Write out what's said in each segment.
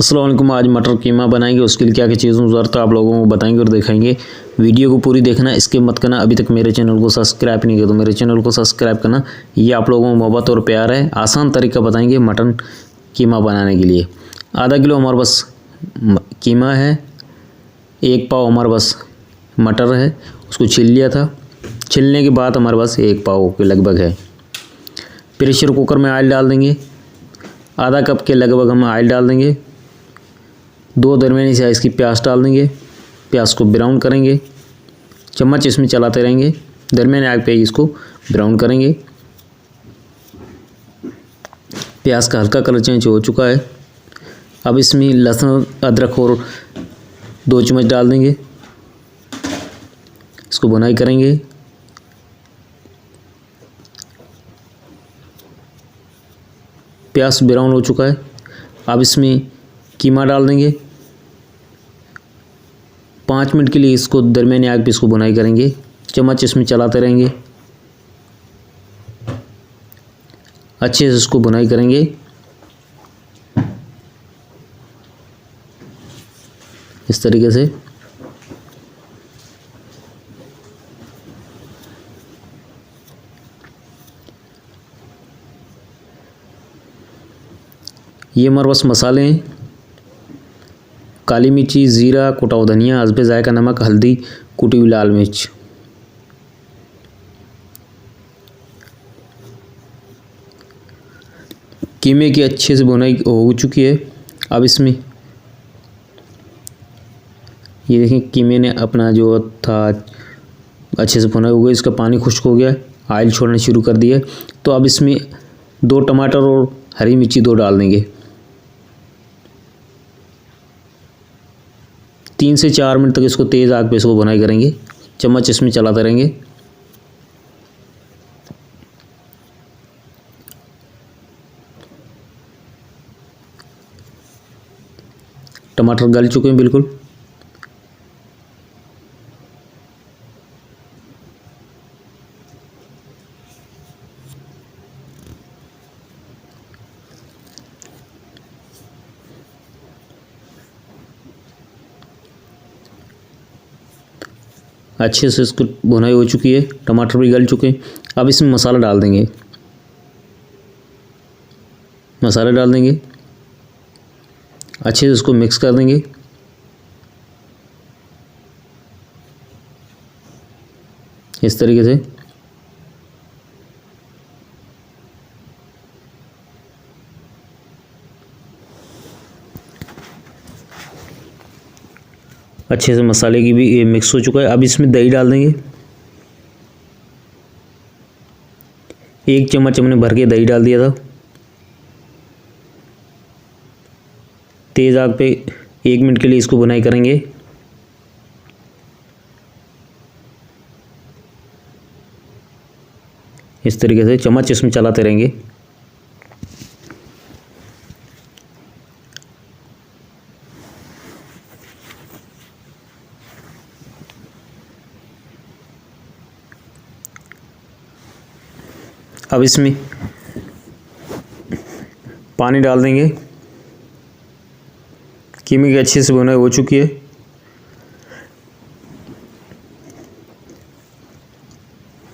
अस्सलाम वालेकुम। आज मटर कीमा बनाएंगे। उसके लिए क्या क्या चीज़ों की ज़रूरत है आप लोगों को बताएंगे और दिखाएंगे। वीडियो को पूरी देखना, इसके मत करना। अभी तक मेरे चैनल को सब्सक्राइब नहीं किया तो मेरे चैनल को सब्सक्राइब करना। ये आप लोगों को मोहब्बत और प्यार है। आसान तरीका बताएंगे मटन कीमा बनाने के लिए। आधा किलो हमारे पास कीमा है, 1 पाव हमारे पास मटर है, उसको छील लिया था। छीलने के बाद हमारे पास 1 पाव के लगभग है। प्रेशर कुकर में ऑयल डाल देंगे, आधा कप के लगभग हम ऑयल डाल देंगे। 2 दरमियानी साइज़ की प्याज डाल देंगे। प्याज को ब्राउन करेंगे, चम्मच इसमें चलाते रहेंगे, दरमियानी आग पे इसको ब्राउन करेंगे। प्याज का हल्का कलर चेंज हो चुका है। अब इसमें लहसुन अदरक और 2 चम्मच डाल देंगे, इसको भुनाई करेंगे। प्याज ब्राउन हो चुका है। अब इसमें कीमा डाल देंगे। 5 मिनट के लिए इसको दरमियानी आग पे इसको भुनाई करेंगे, चम्मच इसमें चलाते रहेंगे, अच्छे से इसको भुनाई करेंगे। इस तरीके से ये हमारे पास मसाले हैं, काली मिर्ची, ज़ीरा, कुटा हुआ धनिया, हस्बे जायका नमक, हल्दी, कुटी हुई लाल मिर्च। कीमे की अच्छे से भुनाई हो चुकी है। अब इसमें ये देखें, कीमे ने अपना जो था अच्छे से भुना हो गया, इसका पानी खुश्क हो गया, ऑयल छोड़ना शुरू कर दिया। तो अब इसमें 2 टमाटर और हरी मिर्ची 2 डाल देंगे। 3 से 4 मिनट तक इसको तेज़ आग पे इसको भुनाई करेंगे, चम्मच इसमें चलाते रहेंगे। टमाटर गल चुके हैं बिल्कुल। अच्छे से इसको भुनाई हो चुकी है, टमाटर भी गल चुके हैं। अब इसमें मसाला डाल देंगे, मसाला डाल देंगे, अच्छे से इसको मिक्स कर देंगे। इस तरीके से अच्छे से मसाले की भी ये मिक्स हो चुका है। अब इसमें दही डाल देंगे, 1 चम्मच हमने भर के दही डाल दिया था। तेज़ आग पे 1 मिनट के लिए इसको भुनाई करेंगे। इस तरीके से चम्मच इसमें चलाते रहेंगे। अब इसमें पानी डाल देंगे। कीमे की अच्छे से भुनाई हो चुकी है।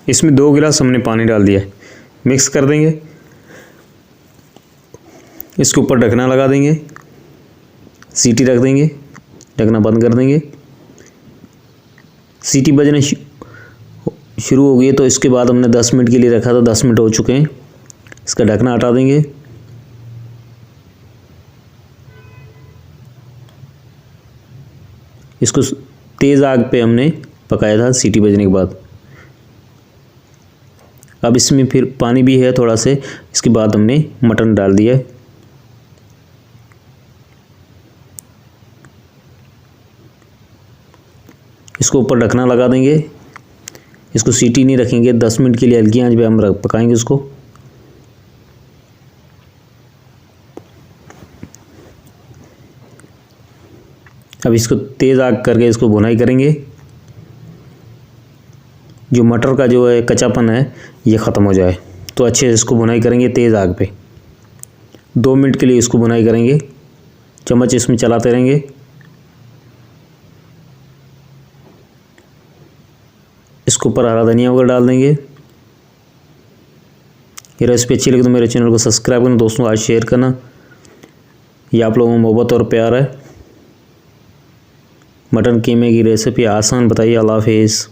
इसमें 2 गिलास हमने पानी डाल दिया है, मिक्स कर देंगे। इसके ऊपर ढकना लगा देंगे, सीटी रख देंगे, ढकना बंद कर देंगे। सीटी बजने शुरू हो गई है तो इसके बाद हमने 10 मिनट के लिए रखा था, 10 मिनट हो चुके हैं। इसका ढकना हटा देंगे। इसको तेज़ आग पे हमने पकाया था सीटी बजने के बाद। अब इसमें फिर पानी भी है थोड़ा से, इसके बाद हमने मटन डाल दिया है। इसको ऊपर ढकना लगा देंगे, इसको सीटी नहीं रखेंगे, 10 मिनट के लिए हल्की आंच पे हम पकाएंगे उसको। अब इसको तेज़ आग करके इसको भुनाई करेंगे। जो मटर का जो है कच्चापन है ये ख़त्म हो जाए तो अच्छे से इसको भुनाई करेंगे तेज़ आग पे। 2 मिनट के लिए इसको भुनाई करेंगे, चम्मच इसमें चलाते रहेंगे। इसके ऊपर हरा धनिया वगैरह डाल देंगे। ये रेसिपी अच्छी लगी तो मेरे चैनल को सब्सक्राइब करना दोस्तों, आज शेयर करना। ये आप लोगों में मोहब्बत और प्यार है। मटन कीमे की रेसिपी आसान बताइए। अल्लाह हाफिज़।